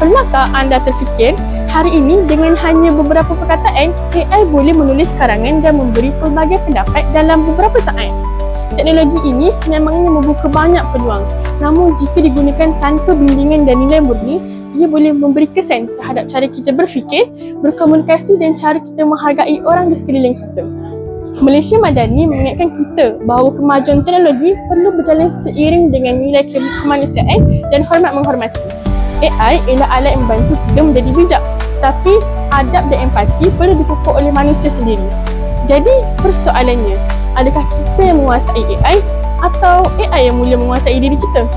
Pernahkah anda terfikir, hari ini dengan hanya beberapa perkataan, AI boleh menulis karangan dan memberi pelbagai pendapat dalam beberapa saat? Teknologi ini sememangnya membuka banyak peluang. Namun jika digunakan tanpa bimbingan dan nilai murni, ia boleh memberi kesan terhadap cara kita berfikir, berkomunikasi dan cara kita menghargai orang di sekeliling kita. Malaysia Madani mengingatkan kita bahawa kemajuan teknologi perlu berjalan seiring dengan nilai kemanusiaan dan hormat menghormati. AI ialah alat yang membantu kita menjadi bijak, tapi adab dan empati perlu dipupuk oleh manusia sendiri. Jadi persoalannya, adakah kita yang menguasai AI atau AI yang mula menguasai diri kita?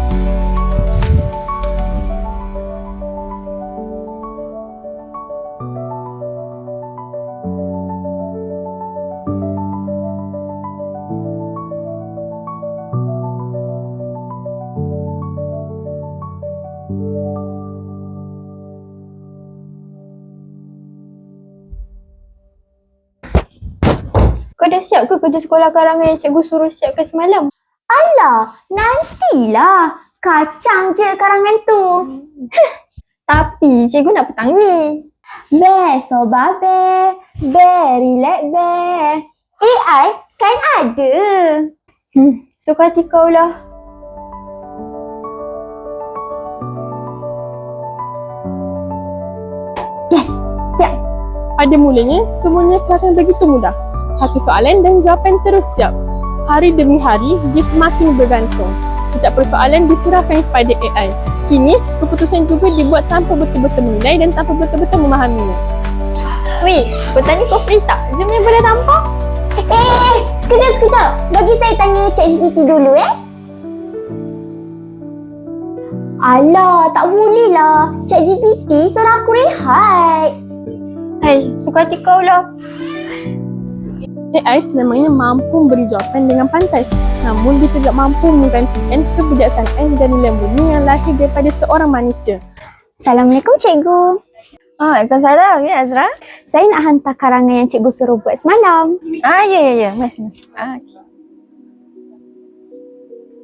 Kau dah siap ke kerja sekolah karangan yang cikgu suruh siapkan semalam? Alah, nantilah. Kacang je karangan tu. Tapi cikgu nak petang ni. Be, soba be. Be, relax be. AI kan ada. Suka hati kau lah. Yes, siap. Pada mulanya, semuanya kelihatan begitu mudah. Satu soalan dan jawapan terus siap. Hari demi hari, dia semakin bergantung. Setiap persoalan diserahkan kepada AI. Kini, keputusan juga dibuat tanpa betul-betul menilai dan tanpa betul-betul memahaminya. Weh, petang ni kau free tak? Zoom ni boleh tampak? Sekejap. Bagi saya tanya ChatGPT dulu Alah, tak boleh lah. ChatGPT suruh aku rehat. Hai, suka hati kau lah. AI sememangnya mampu memberi jawapan dengan pantas, namun dia tidak mampu menggantikan kebijaksanaan dan nilai murni yang lahir daripada seorang manusia. Assalamualaikum cikgu. Waalaikumsalam. Ya Azra? Saya nak hantar karangan yang cikgu suruh buat semalam. Ya. Mari sini. Okay.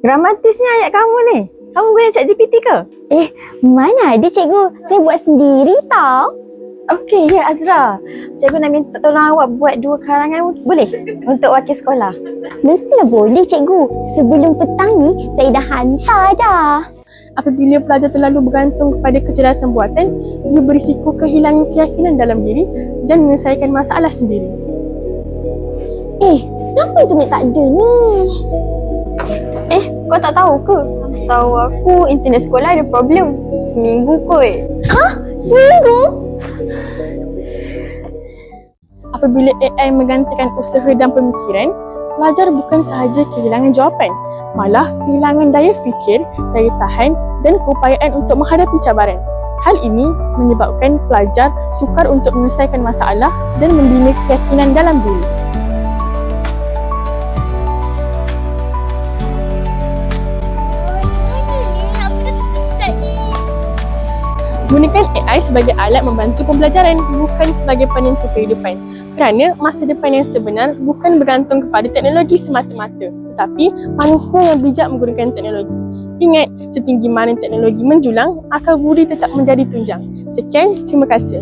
Dramatisnya ayat kamu ni. Kamu guna ChatGPT ke? Mana ada cikgu. Saya buat sendiri tau. Okey, ya Azra. Cikgu nak minta tolong awak buat 2 karangan, boleh? Untuk wakil sekolah. Mestilah boleh cikgu. Sebelum petang ni, saya dah hantar dah. Apabila pelajar terlalu bergantung kepada kecerdasan buatan, ia berisiko kehilangan keyakinan dalam diri dan menyelesaikan masalah sendiri. Kenapa internet tak ada ni? Kau tak tahu ke? Setahu aku, internet sekolah ada problem. Seminggu kot. Seminggu? Apabila AI menggantikan usaha dan pemikiran, pelajar bukan sahaja kehilangan jawapan, malah kehilangan daya fikir, daya tahan dan keupayaan untuk menghadapi cabaran. Hal ini menyebabkan pelajar sukar untuk menyelesaikan masalah dan membina keyakinan dalam diri. Gunakan AI sebagai alat membantu pembelajaran, bukan sebagai penentu kehidupan. Kerana masa depan yang sebenar bukan bergantung kepada teknologi semata-mata, tetapi manusia yang bijak menggunakan teknologi. Ingat, setinggi mana teknologi menjulang, akal budi tetap menjadi tunjang. Sekian, terima kasih.